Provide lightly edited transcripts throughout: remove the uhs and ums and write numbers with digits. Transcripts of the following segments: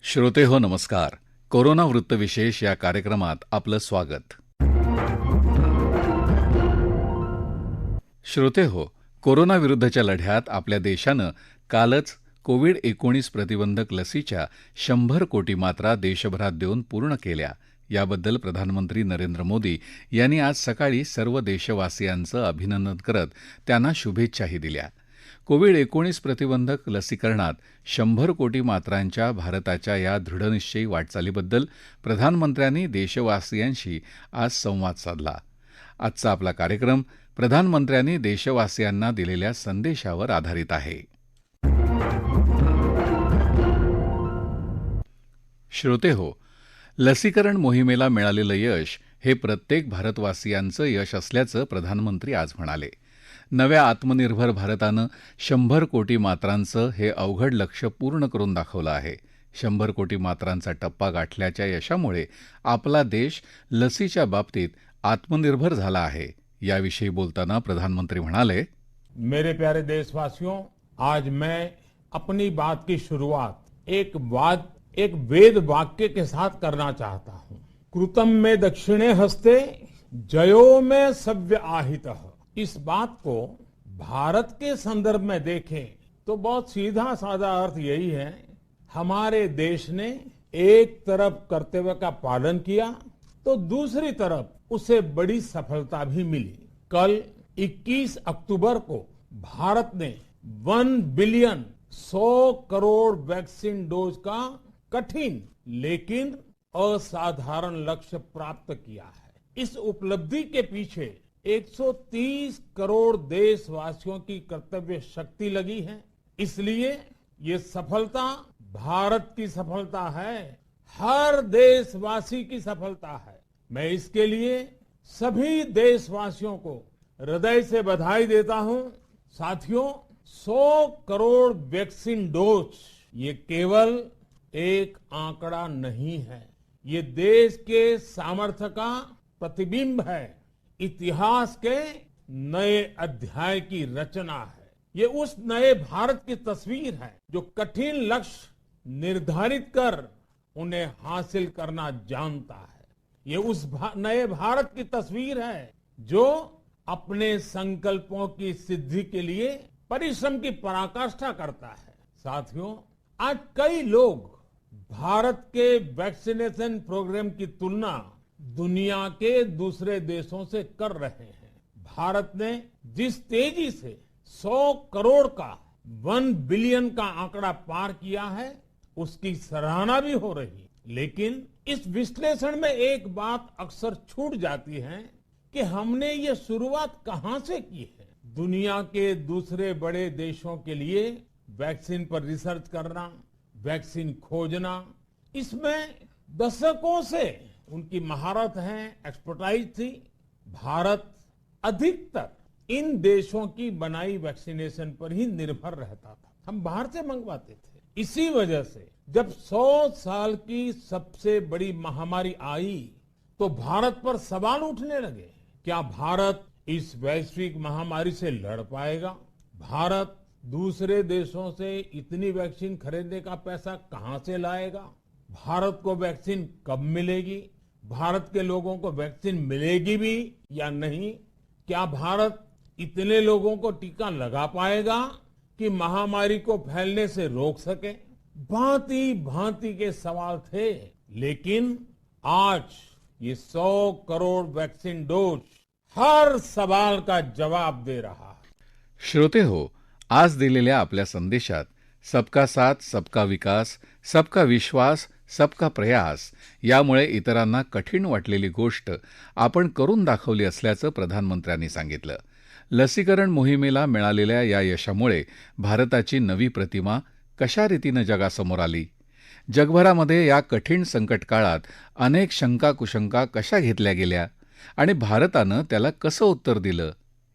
श्रोते हो नमस्कार. कोरोना वृत्तविशेष या कार्यक्रमात आपलं स्वागत. श्रोते हो, कोरोनाविरुद्धच्या लढ्यात आपल्या देशानं कालच कोविड-19 प्रतिबंधक लसीच्या 100 कोटी मात्रा देशभरात देऊन पूर्ण केल्या. याबद्दल प्रधानमंत्री नरेंद्र मोदी यांनी आज सकाळी सर्व देशवासियांचं अभिनंदन करत त्यांना शुभेच्छाही दिल्या. कोविड-19 प्रतिबंधक लसीकरणात 100 कोटी मात्रांच्या भारताच्या या दृढनिश्चयी वाटचालीबद्दल प्रधानमंत्र्यांनी देशवासियांशी आज संवाद साधला. आजचा आपला कार्यक्रम प्रधानमंत्र्यांनी देशवासियांना दिलेल्या संदेशावर आधारित आहे. श्रोते हो, लसीकरण मोहिमेला मिळालेलं यश हे प्रत्येक भारतवासियांचं यश असल्याचं प्रधानमंत्री आज म्हणाले. नव्या आत्मनिर्भर भारतानं 100 कोटी मात्रांचं हे अवघड लक्ष्य पूर्ण करून दाखवलं आहे. 100 कोटी मात्रांचा टप्पा गाठल्याच्या यशामुळे आपला देश लसीच्या बाबतीत आत्मनिर्भर झाला आहे. याविषयी बोलताना प्रधानमंत्री म्हणाले, मेरे प्यारे देशवासियों, आज मैं अपनी बात की शुरुआत एक वेद वाक्य के साथ करना चाहता हूं. कृतम में दक्षिणे हस्ते जयो में सव्य आहितः. इस बात को भारत के संदर्भ में देखें तो बहुत सीधा साधा अर्थ यही है. हमारे देश ने एक तरफ कर्तव्य का पालन किया तो दूसरी तरफ उसे बड़ी सफलता भी मिली. कल 21 अक्टूबर को भारत ने 1 बिलियन 100 करोड़ वैक्सीन डोज का कठिन लेकिन असाधारण लक्ष्य प्राप्त किया है. इस उपलब्धि के पीछे 130 करोड़ देशवासियों की कर्तव्य शक्ति लगी है. इसलिए ये सफलता भारत की सफलता है, हर देशवासी की सफलता है. मैं इसके लिए सभी देशवासियों को हृदय से बधाई देता हूं. साथियों, 100 करोड़ वैक्सीन डोज ये केवल एक आंकड़ा नहीं है, ये देश के सामर्थ्य का प्रतिबिंब है, इतिहास के नए अध्याय की रचना है. ये उस नए भारत की तस्वीर है जो कठिन लक्ष्य निर्धारित कर उन्हें हासिल करना जानता है. ये उस नए भारत की तस्वीर है जो अपने संकल्पों की सिद्धि के लिए परिश्रम की पराकाष्ठा करता है. साथियों, आज कई लोग भारत के वैक्सीनेशन प्रोग्राम की तुलना दुनिया के दूसरे देशों से कर रहे हैं. भारत ने जिस तेजी से 100 करोड़ का 1 बिलियन का आंकड़ा पार किया है उसकी सराहना भी हो रही. लेकिन इस विश्लेषण में एक बात अक्सर छूट जाती है कि हमने ये शुरुआत कहां से की है. दुनिया के दूसरे बड़े देशों के लिए वैक्सीन पर रिसर्च करना, वैक्सीन खोजना, इसमें दशकों से उनकी महारत है, एक्सपर्टाइज थी. भारत अधिकतर इन देशों की बनाई वैक्सीनेशन पर ही निर्भर रहता था. हम बाहर से मंगवाते थे. इसी वजह से जब 100 साल की सबसे बड़ी महामारी आई तो भारत पर सवाल उठने लगे. क्या भारत इस वैश्विक महामारी से लड़ पाएगा? भारत दूसरे देशों से इतनी वैक्सीन खरीदने का पैसा कहां से लाएगा? भारत को वैक्सीन कब मिलेगी? भारत के लोगों को वैक्सीन मिलेगी भी या नहीं? क्या भारत इतने लोगों को टीका लगा पाएगा कि महामारी को फैलने से रोक सके? भांति भांति के सवाल थे. लेकिन आज ये 100 करोड़ वैक्सीन डोज हर सवाल का जवाब दे रहा है. श्रोते हो, आज दिलेल्या आपल्या संदेशात सबका साथ, सबका विकास, सबका विश्वास, सबका प्रयास यामुळे इतरांना कठीण वाटलेली गोष्ट आपण करून दाखवली असल्याचं प्रधानमंत्र्यांनी सांगितलं. लसीकरण मोहिमेला मिळालेल्या या यशामुळे भारताची नवी प्रतिमा कशा रीतीनं जगासमोर आली, जगभरामध्ये या कठीण संकट काळात अनेक शंका-कुशंका कशा घेतल्या गेल्या आणि भारतानं त्याला कसं उत्तर दिलं,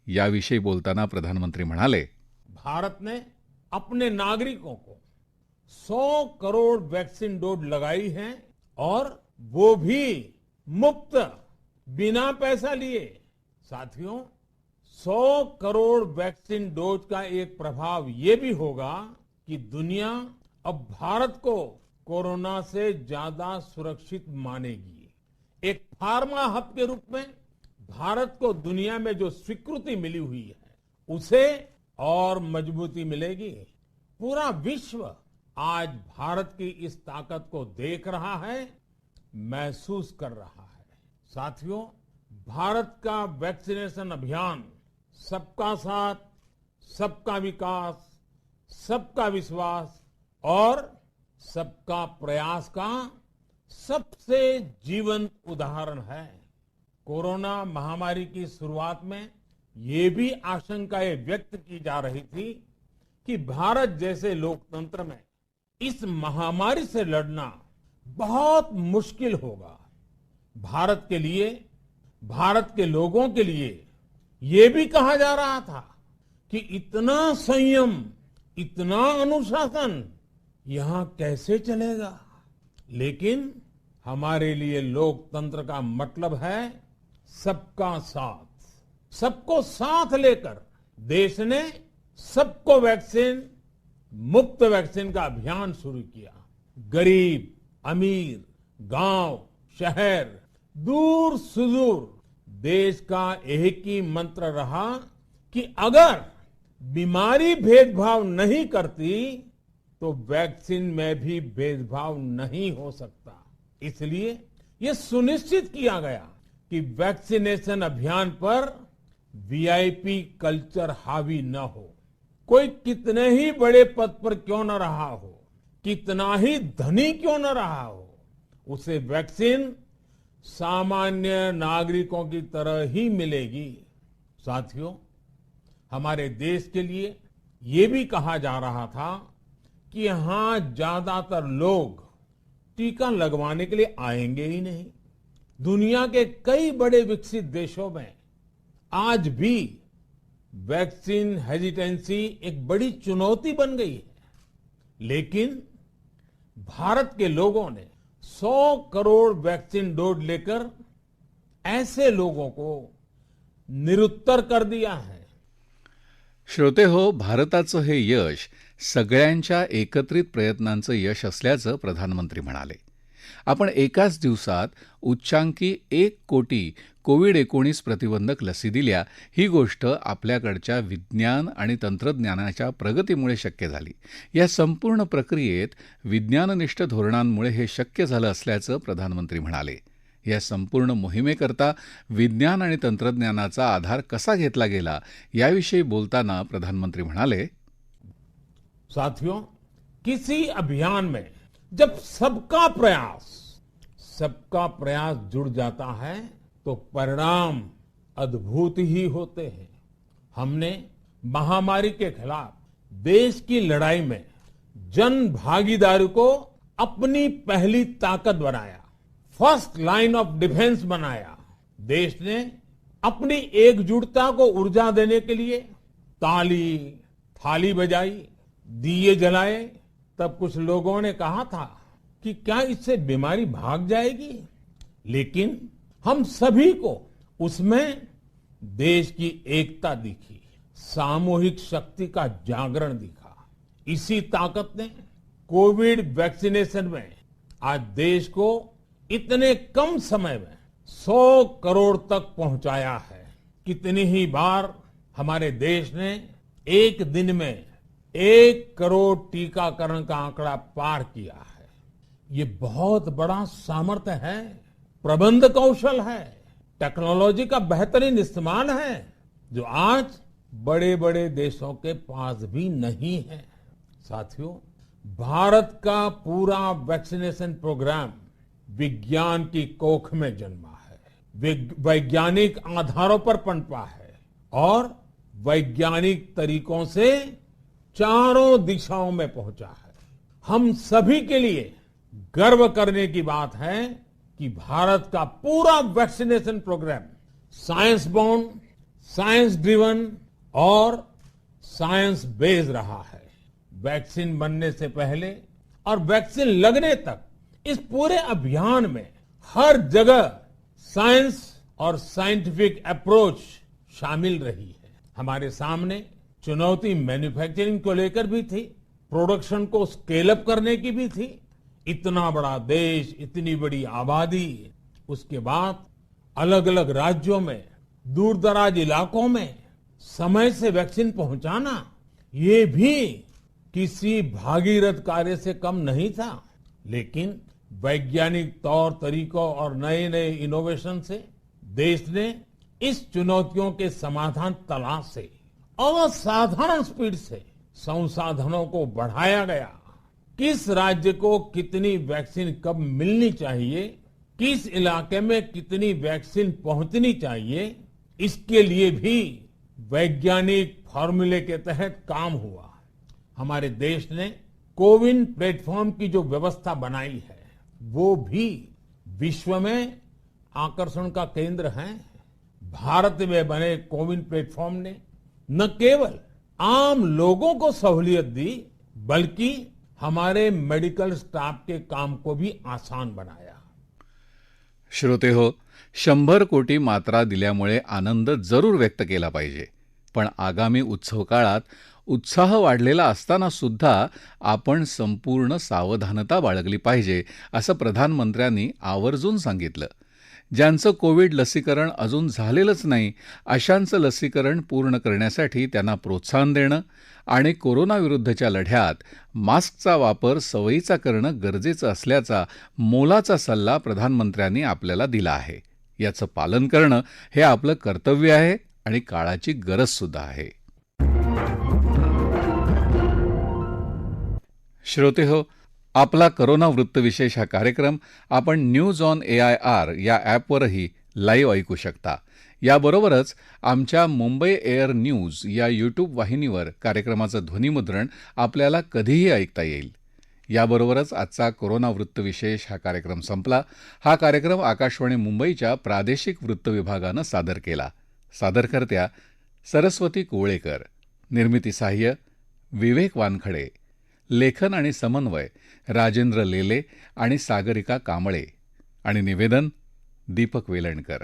याविषयी बोलताना प्रधानमंत्री म्हणाले, भारत ने अपने नागरिकों को 100 करोड़ वैक्सीन डोज लगाई है और वो भी मुफ्त, बिना पैसा लिए. साथियों, 100 करोड़ वैक्सीन डोज का एक प्रभाव ये भी होगा कि दुनिया अब भारत को कोरोना से ज्यादा सुरक्षित मानेगी। एक फार्मा हब के रूप में भारत को दुनिया में जो स्वीकृति मिली हुई है, उसे और मजबूती मिलेगी। पूरा विश्व आज भारत की इस ताकत को देख रहा है, महसूस कर रहा है। साथियों, भारत का वैक्सीनेशन अभियान सबका साथ, सबका विकास, सबका विश्वास और सबका प्रयास का सबसे जीवंत उदाहरण है। कोरोना महामारी की शुरुआत में ये भी आशंकाएं व्यक्त की जा रही थी कि भारत जैसे लोकतंत्र में इस महामारी से लड़ना बहुत मुश्किल होगा। भारत के लिए, भारत के लोगों के लिए ये भी कहा जा रहा था कि इतना संयम, इतना अनुशासन यहां कैसे चलेगा। लेकिन हमारे लिए लोकतंत्र का मतलब है सबका साथ। सबको साथ लेकर देश ने सबको वैक्सीन, मुफ्त वैक्सीन का अभियान शुरू किया। गरीब, अमीर, गांव, शहर, दूर सुदूर देश का एक ही मंत्र रहा कि अगर बीमारी भेदभाव नहीं करती तो वैक्सीन में भी भेदभाव नहीं हो सकता। इसलिए यह सुनिश्चित किया गया कि वैक्सीनेशन अभियान पर वीआईपी कल्चर हावी न हो। कोई कितने ही बड़े पद पर क्यों न रहा हो, कितना ही धनी क्यों न रहा हो, उसे वैक्सीन सामान्य नागरिकों की तरह ही मिलेगी। साथियों, हमारे देश के लिए ये भी कहा जा रहा था कि यहां ज्यादातर लोग टीका लगवाने के लिए आएंगे ही नहीं। दुनिया के कई बड़े विकसित देशों में आज भी वैक्सीन हेजिटेंसी एक बड़ी चुनौती बन गई है। लेकिन भारत के लोगों ने 100 करोड़ वैक्सीन डोज लेकर ऐसे लोगों को निरुत्तर कर दिया है। श्रोते हो, भारताचं हे यश सगळ्यांच्या एकत्रित प्रयत्नांचं यश असल्याचं प्रधानमंत्री म्हणाले. आपण एकाच दिवसात उच्चांकी 1 कोटी कोविड-19 प्रतिबंधक लसी दिल्या, ही गोष्ट आपल्याकडच्या विज्ञान आणि तंत्रज्ञानाच्या प्रगतीमुळे शक्य झाली. या संपूर्ण प्रक्रियेत विज्ञाननिष्ठ धोरणांमुळे हे शक्य झालं असल्याचं प्रधानमंत्री म्हणाले. या संपूर्ण मोहिमेकरता विज्ञान आणि तंत्रज्ञानाचा आधार कसा घेतला गेला, याविषयी बोलताना प्रधानमंत्री म्हणाले, साथियों, किसी अभियान में जब सबका प्रयास जुड़ जाता है तो परिणाम अद्भुत ही होते हैं। हमने महामारी के खिलाफ देश की लड़ाई में जन भागीदारी को अपनी पहली ताकत बनाया, फर्स्ट लाइन ऑफ डिफेंस बनाया। देश ने अपनी एकजुटता को ऊर्जा देने के लिए ताली, थाली बजाई, दिए जलाए। तब कुछ लोगों ने कहा था कि क्या इससे बीमारी भाग जाएगी, लेकिन हम सभी को उसमें देश की एकता दिखी, सामूहिक शक्ति का जागरण दिखा। इसी ताकत ने कोविड वैक्सीनेशन में आज देश को इतने कम समय में 100 करोड़ तक पहुंचाया है। कितनी ही बार हमारे देश ने एक दिन में 1 करोड़ टीकाकरण का आंकड़ा पार किया है। ये बहुत बड़ा सामर्थ्य है, प्रबंध कौशल है, टेक्नोलॉजी का बेहतरीन इस्तेमाल है, जो आज बड़े बड़े देशों के पास भी नहीं है। साथियों, भारत का पूरा वैक्सीनेशन प्रोग्राम विज्ञान की कोख में जन्मा है, वैज्ञानिक आधारों पर पनपा है और वैज्ञानिक तरीकों से चारों दिशाओं में पहुंचा है। हम सभी के लिए गर्व करने की बात है कि भारत का पूरा vaccination programme science bound, science driven और साइंस बेस्ड रहा है। वैक्सीन बनने से पहले और वैक्सीन लगने तक इस पूरे अभियान में हर जगह साइंस और साइंटिफिक अप्रोच शामिल रही है। हमारे सामने चुनौती मैन्युफैक्चरिंग को लेकर भी थी, प्रोडक्शन को स्केल अप करने की भी थी। इतना बड़ा देश, इतनी बड़ी आबादी, उसके बाद अलग अलग राज्यों में, दूर दराज इलाकों में समय से वैक्सीन पहुंचाना, ये भी किसी भागीरथ कार्य से कम नहीं था। लेकिन वैज्ञानिक तौर तरीकों और नए नए इनोवेशन से देश ने इस चुनौतियों के समाधान तलाशे असाधारण स्पीड से संसाधनों को बढ़ाया गया। किस राज्य को कितनी वैक्सीन कब मिलनी चाहिए, किस इलाके में कितनी वैक्सीन पहुंचनी चाहिए, इसके लिए भी वैज्ञानिक फॉर्मूले के तहत काम हुआ। हमारे देश ने कोविन प्लेटफॉर्म की जो व्यवस्था बनाई है, वो भी विश्व में आकर्षण का केंद्र है। भारत में बने कोविन प्लेटफॉर्म ने न केवल आम लोगों को सहूलियत दी, बल्कि हमारे मेडिकल स्टाफ के काम को भी आसान बनाया। श्रोते हो, 100 कोटी मात्रा दिल्यामुळे आनंद जरूर व्यक्त केला पाहिजे, पण आगामी उत्सव काळात उत्साह वाढलेला असताना सुद्धा आपण संपूर्ण सावधानता बाळगली पाहिजे, असं प्रधानमंत्र्यांनी आवर्जून सांगितलं. ज्यांचं कोविड लसीकरण अजून झालेलंच नाही, अशांचं लसीकरण पूर्ण करण्यासाठी त्यांना प्रोत्साहन देणं आणि कोरोनाविरुद्धच्या लढ्यात मास्कचा वापर सवयीचा करणं गरजेचं असल्याचा मोलाचा सल्ला प्रधानमंत्र्यांनी आपल्याला दिला आहे. याचं पालन करणं हे आपलं कर्तव्य आहे आणि काळाची गरजसुद्धा आहे. श्रोते हो, आपला करोना वृत्तविशेष हा कार्यक्रम आपण न्यूज ऑन AIR या ॲपवरही लाईव्ह ऐकू शकता. याबरोबरच आमच्या मुंबई एअर न्यूज या यूट्यूब वाहिनीवर कार्यक्रमाचं ध्वनिमुद्रण आपल्याला कधीही ऐकता येईल. याबरोबरच आजचा कोरोना वृत्तविशेष हा कार्यक्रम संपला. हा कार्यक्रम आकाशवाणी मुंबईच्या प्रादेशिक वृत्तविभागानं सादर केला. सादरकर्त्या सरस्वती कोवळेकर, निर्मिती सहाय्य विवेक वानखडे, लेखन आणि समन्वय राजेंद्र लेले आणि सागरिका कांबळे आणि निवेदन दीपक वेलणकर.